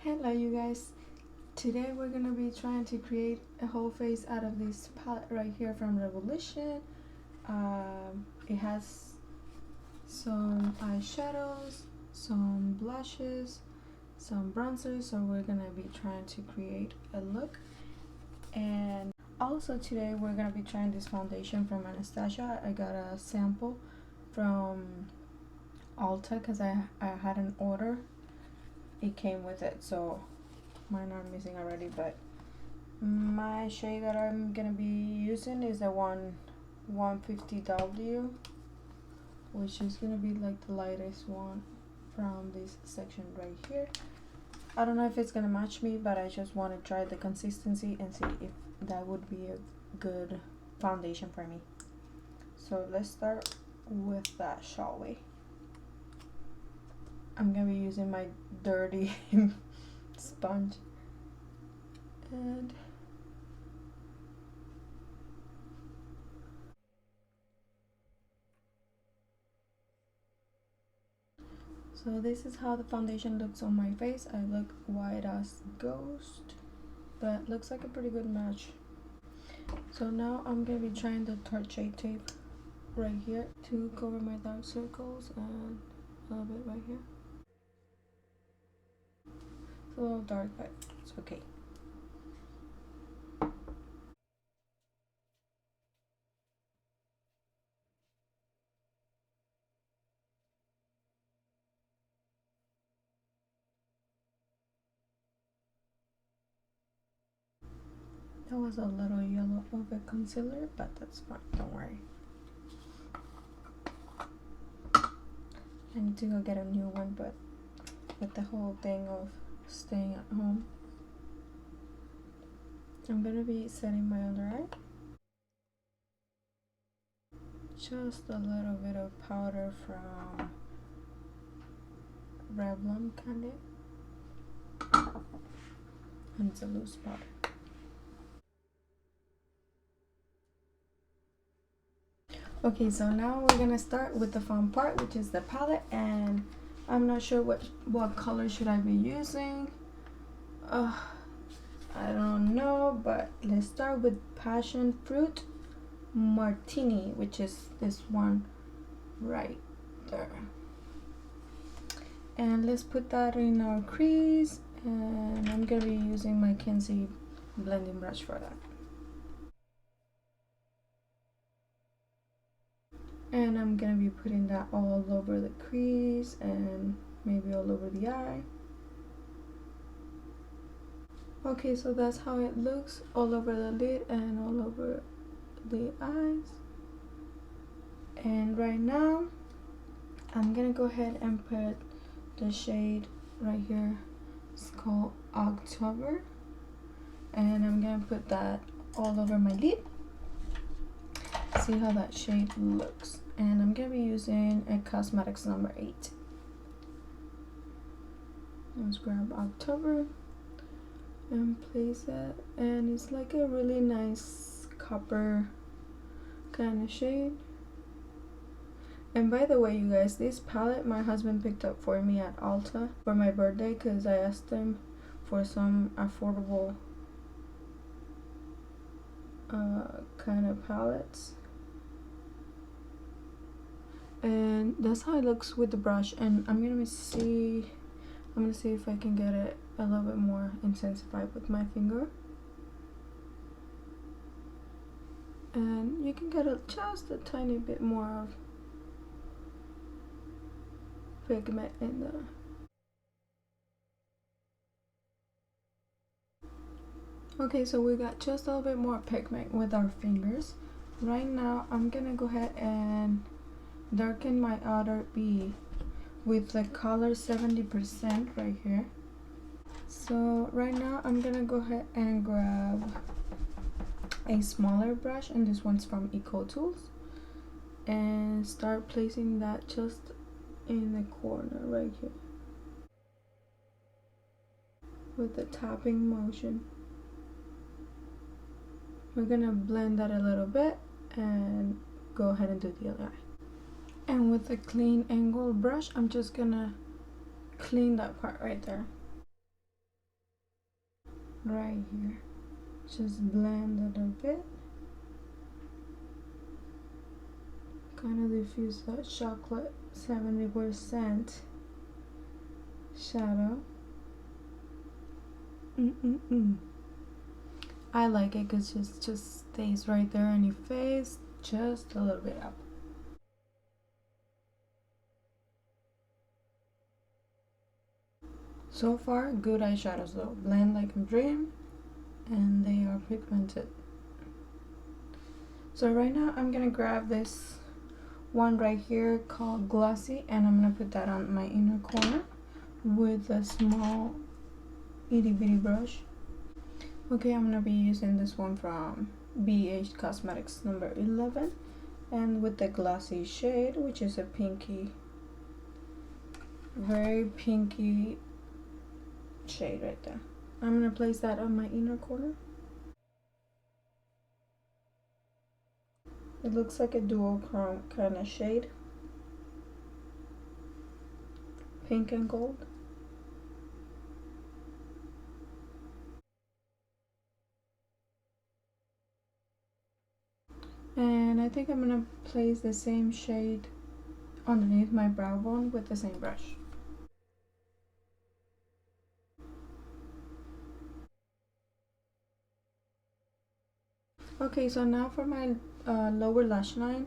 Hello you guys, today we're gonna be trying to create a whole face out of this palette right here from Revolution. It has some eyeshadows, some blushes, some bronzers, so we're gonna be trying to create a look. And also today we're gonna be trying this foundation from Anastasia. I got a sample from Ulta because I had an order. It came with it, so mine are missing already, but my shade that I'm gonna be using is a 150W, which is gonna be like the lightest one from this section right here. I don't know if it's gonna match me, but I just want to try the consistency and see if that would be a good foundation for me. So let's start with that, shall we? I'm gonna be using my dirty sponge, and so this is how the foundation looks on my face. I look white as ghost. That looks like a pretty good match. So now I'm gonna be trying the Tarte tape right here to cover my dark circles and a little bit right here. It's a little dark, but it's okay. That was a little yellow of a concealer, but that's fine, don't worry. I need to go get a new one, but with the whole thing of staying at home, I'm gonna be setting my under eye. Just a little bit of powder from Revlon Candid, and it's a loose powder. Okay, so now we're gonna start with the fun part, which is the palette, and I'm not sure what color should I be using. I don't know, but let's start with Passion Fruit Martini, which is this one right there. And let's put that in our crease, and I'm gonna be using my Kenzie blending brush for that. And I'm gonna be putting that all over the crease and maybe all over the eye. Okay, so that's how it looks all over the lid and all over the eyes. And right now I'm gonna go ahead and put the shade right here. It's called October, and I'm gonna put that all over my lid. See how that shade looks. And I'm gonna be using a Cosmetics number 8. Let's grab October and place it, and it's like a really nice copper kind of shade. And by the way, you guys, this palette my husband picked up for me at Ulta for my birthday because I asked him for some affordable kind of palettes. And that's how it looks with the brush, and I'm gonna see if I can get it a little bit more intensified with my finger. And you can get just a tiny bit more of pigment in there. Okay, so we got just a little bit more pigment with our fingers. Right now I'm gonna go ahead and darken my outer B with the color 70% right here. So right now I'm gonna go ahead and grab a smaller brush, and this one's from Eco Tools, and start placing that just in the corner right here with the tapping motion. We're gonna blend that a little bit and go ahead and do the other eye. And with a clean angled brush, I'm just gonna clean that part right there. right here. Just blend it a bit. Kind of diffuse that chocolate 70% shadow. I like it because it just stays right there on your face, just a little bit up. So far, good eyeshadows though. Blend like a dream, and they are pigmented. So right now, I'm gonna grab this one right here called Glossy, and I'm gonna put that on my inner corner with a small itty bitty brush. Okay, I'm gonna be using this one from BH Cosmetics number 11, and with the Glossy shade, which is a pinky, very pinky shade right there. I'm gonna place that on my inner corner. It looks like a duochrome kind of shade, pink and gold. And I think I'm gonna place the same shade underneath my brow bone with the same brush. Okay, so now for my lower lash line,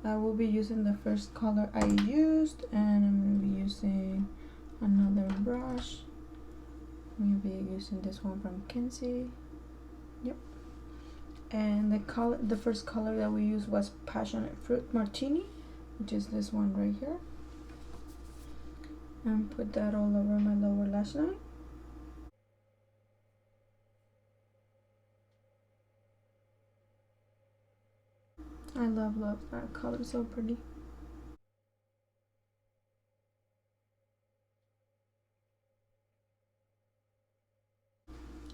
I will be using the first color I used, and I'm going to be using another brush. I'm going to be using this one from Kinsey. Yep. And the first color that we used was Passionate Fruit Martini, which is this one right here. And put that all over my lower lash line. I love that color, so pretty.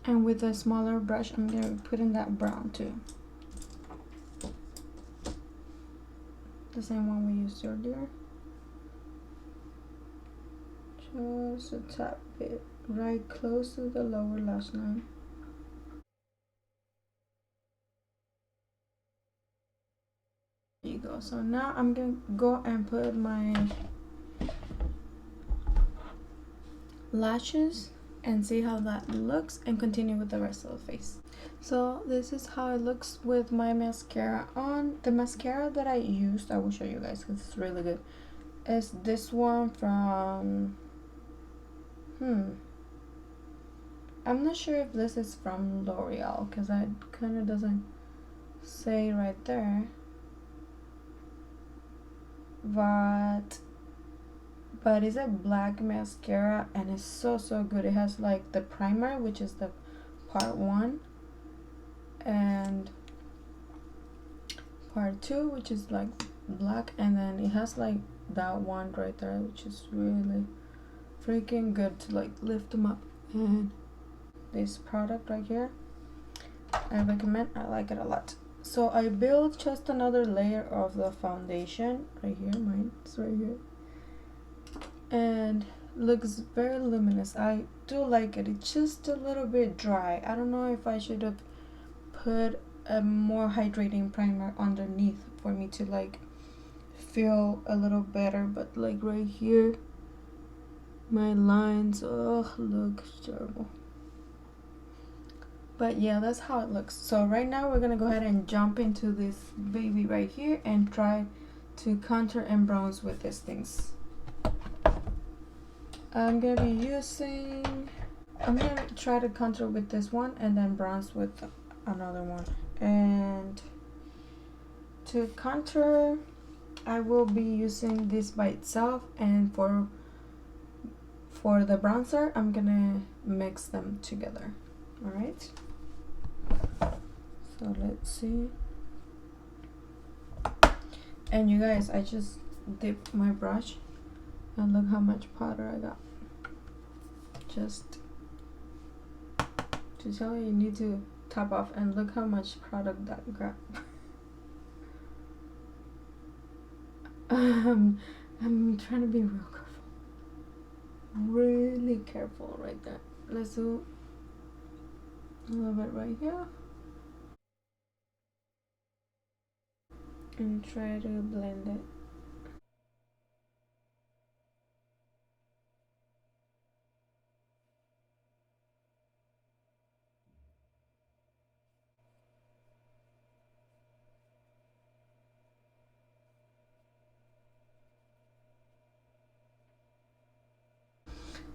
And with a smaller brush, I'm going to put in that brown too. The same one we used earlier. Just a tad bit, right close to the lower lash line. There you go. So now I'm gonna go and put my lashes and see how that looks, and continue with the rest of the face. So this is how it looks with my mascara on. The mascara that I used, I will show you guys because it's really good. It's this one from I'm not sure if this is from L'Oreal because it kind of doesn't say right there, but it's a black mascara and it's so good. It has like the primer, which is the part 1, and part 2, which is like black, and then it has like that one right there, which is really freaking good to like lift them up. And this product right here, I recommend. I like it a lot. So I built just another layer of the foundation right here. Mine's right here, and looks very luminous. I do like it. It's just a little bit dry. I don't know if I should have put a more hydrating primer underneath for me to like feel a little better, but like right here my lines look terrible. But yeah, that's how it looks. So right now we're gonna go ahead and jump into this baby right here and try to contour and bronze with these things. I'm gonna try to contour with this one and then bronze with another one. And to contour, I will be using this by itself, and for the bronzer, I'm gonna mix them together. All right. So let's see. And you guys, I just dipped my brush, and look how much powder I got. Just to tell you need to top off, and look how much product that grabbed. I'm trying to be real careful. Really careful right there. Let's do A little bit right here. And try to blend it.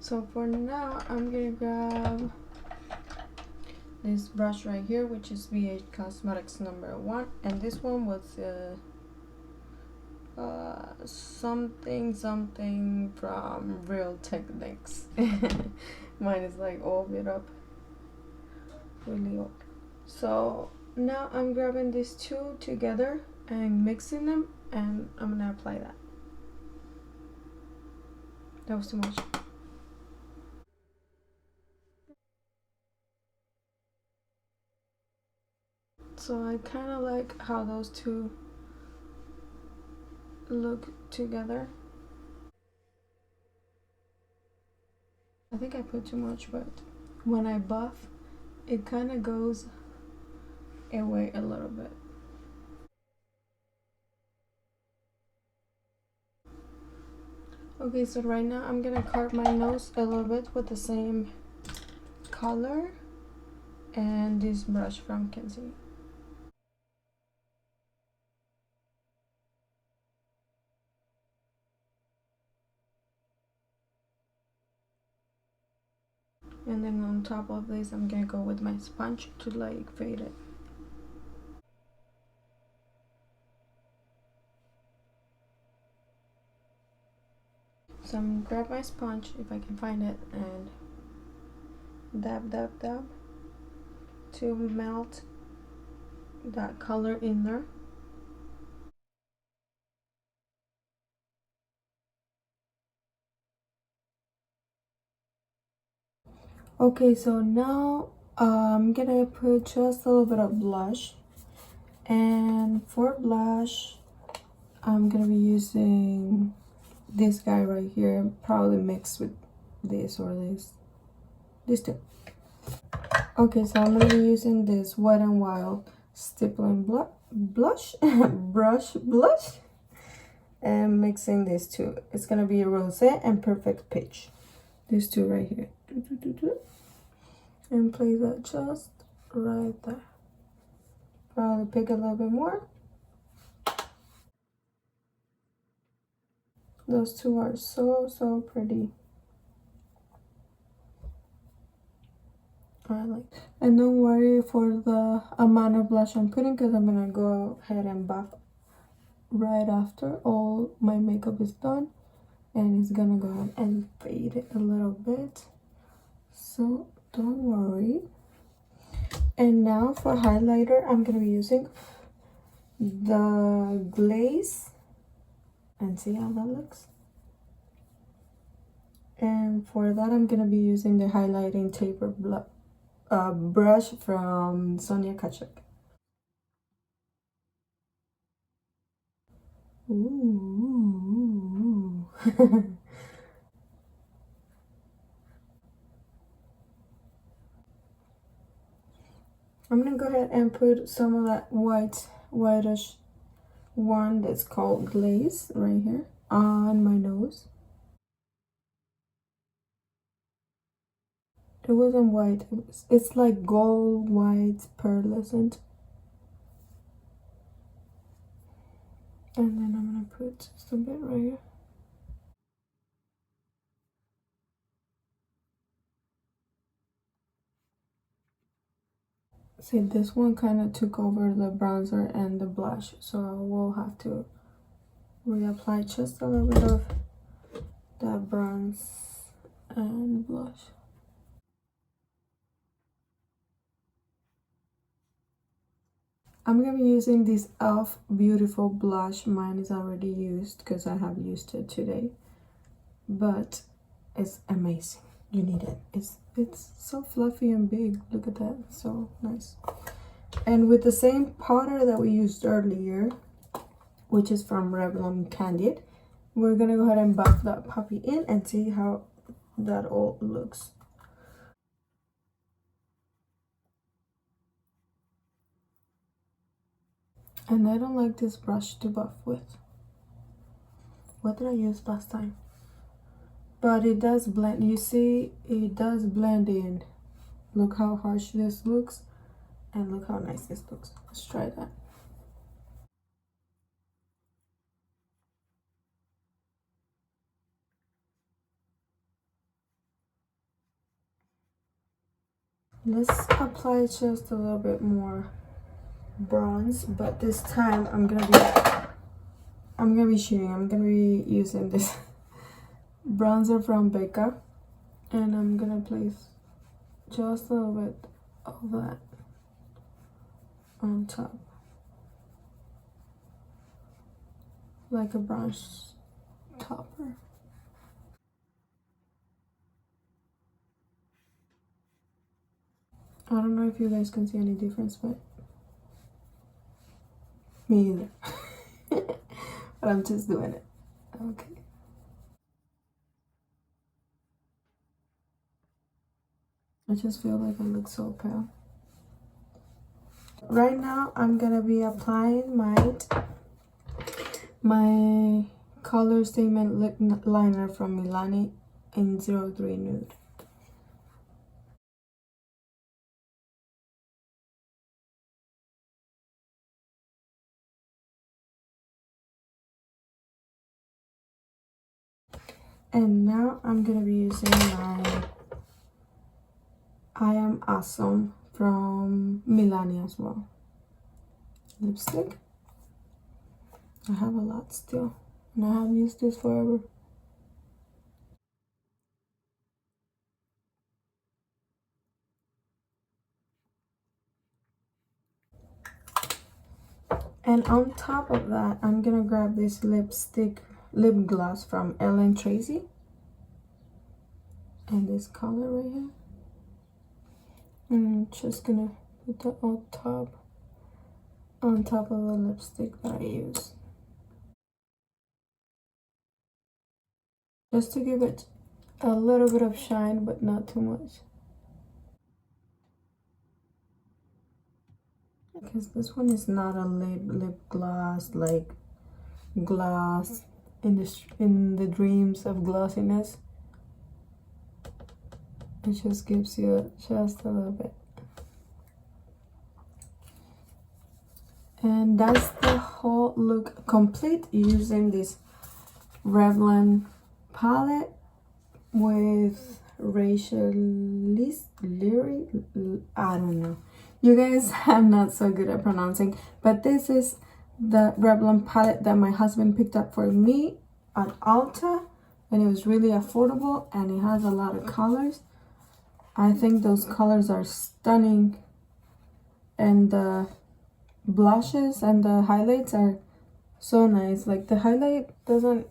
So for now, I'm gonna grab this brush right here, which is BH Cosmetics #1, and this one was something from Real Techniques. Mine is like all lit up, really old. So now I'm grabbing these two together and mixing them, and I'm gonna apply that. That was too much. So I kind of like how those two look together. I think I put too much, but when I buff, it kind of goes away a little bit. Okay, so right now I'm gonna carve my nose a little bit with the same color and this brush from Kenzie. And then on top of this, I'm gonna go with my sponge to like fade it. So I'm gonna grab my sponge if I can find it and dab dab dab to melt that color in there. Okay, so now I'm gonna put just a little bit of blush, and for blush I'm gonna be using this guy right here, probably mixed with this or this two. Okay, so I'm gonna be using this Wet n Wild stippling blush brush blush, and mixing these two. It's gonna be Rosé and Perfect Peach, these two right here. And place that just right there. Probably pick a little bit more. Those two are so pretty. I like. And don't worry for the amount of blush I'm putting, because I'm gonna go ahead and buff right after all my makeup is done, and it's gonna go ahead and fade it a little bit, so don't worry. And now for highlighter, I'm gonna be using the glaze, and see how that looks. And for that, I'm gonna be using the highlighting taper brush from Sonia Kachuk. Ooh. I'm gonna go ahead and put some of that whitish one that's called glaze right here on my nose. It wasn't white, it's like gold, white, pearlescent. And then I'm gonna put just a bit right here. See, this one kind of took over the bronzer and the blush, so I will have to reapply just a little bit of that bronze and blush. I'm gonna be using this e.l.f. Beautiful blush. Mine is already used because I have used it today, but it's amazing. You need it. It's so fluffy and big. Look at that, so nice. And with the same powder that we used earlier, which is from Revlon Candid, we're gonna go ahead and buff that puppy in and see how that all looks. And I don't like this brush to buff with. What did I use last time? But it does blend. You see, it does blend in. Look how harsh this looks, and look how nice this looks. Let's try that. Let's apply just a little bit more bronze, but this time I'm gonna be cheating. I'm gonna be using this bronzer from Becca, and I'm gonna place just a little bit of that on top, like a bronze topper. I don't know if you guys can see any difference, but me either. But I'm just doing it. Okay. I just feel like I look so pale. Right now, I'm gonna be applying my color statement lip liner from Milani in 03 Nude. And now I'm gonna be using my I Am Awesome from Milani as well lipstick. I have a lot still, and I have used this forever. And on top of that, I'm gonna grab this lip gloss from Ellen Tracy, and this color right here. And I'm just gonna put that on top of the lipstick that I use, just to give it a little bit of shine, but not too much. Because this one is not a lip gloss, like gloss in the dreams of glossiness. It just gives you just a little bit. And that's the whole look complete using this Revlon palette with Rachel Leary. I don't know. You guys, I'm not so good at pronouncing, but this is the Revlon palette that my husband picked up for me at Ulta, and it was really affordable, and it has a lot of colors. I think those colors are stunning, and the blushes and the highlights are so nice. Like the highlight doesn't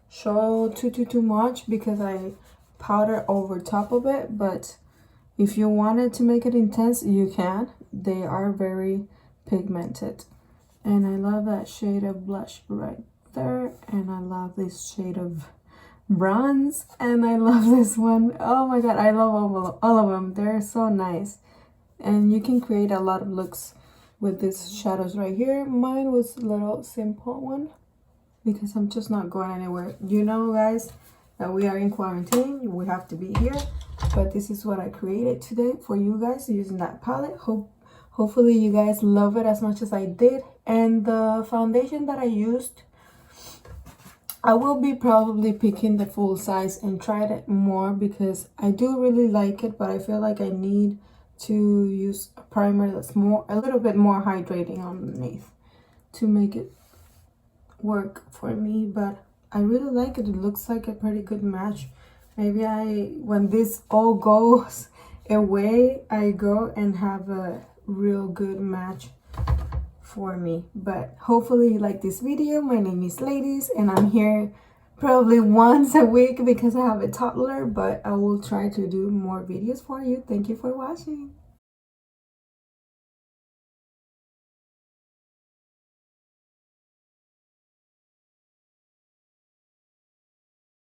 show too much because I powder over top of it, but if you wanted to make it intense, you can. They are very pigmented, and I love that shade of blush right there, and I love this shade of bronze, and I love this one. Oh my god, I love all of them. They're so nice, and you can create a lot of looks with these shadows right here. Mine was a little simple one because I'm just not going anywhere. You know, guys, that we are in quarantine. We have to be here, but this is what I created today for you guys using that palette. Hopefully you guys love it as much as I did. And the foundation that I used, I will be probably picking the full size and try it more because I do really like it, but I feel like I need to use a primer that's a little bit more hydrating underneath to make it work for me. But I really like it. It looks like a pretty good match. Maybe when this all goes away, I go and have a real good match for me. But hopefully you like this video. My name is Ladies, and I'm here probably once a week because I have a toddler, but I will try to do more videos for you. Thank you for watching.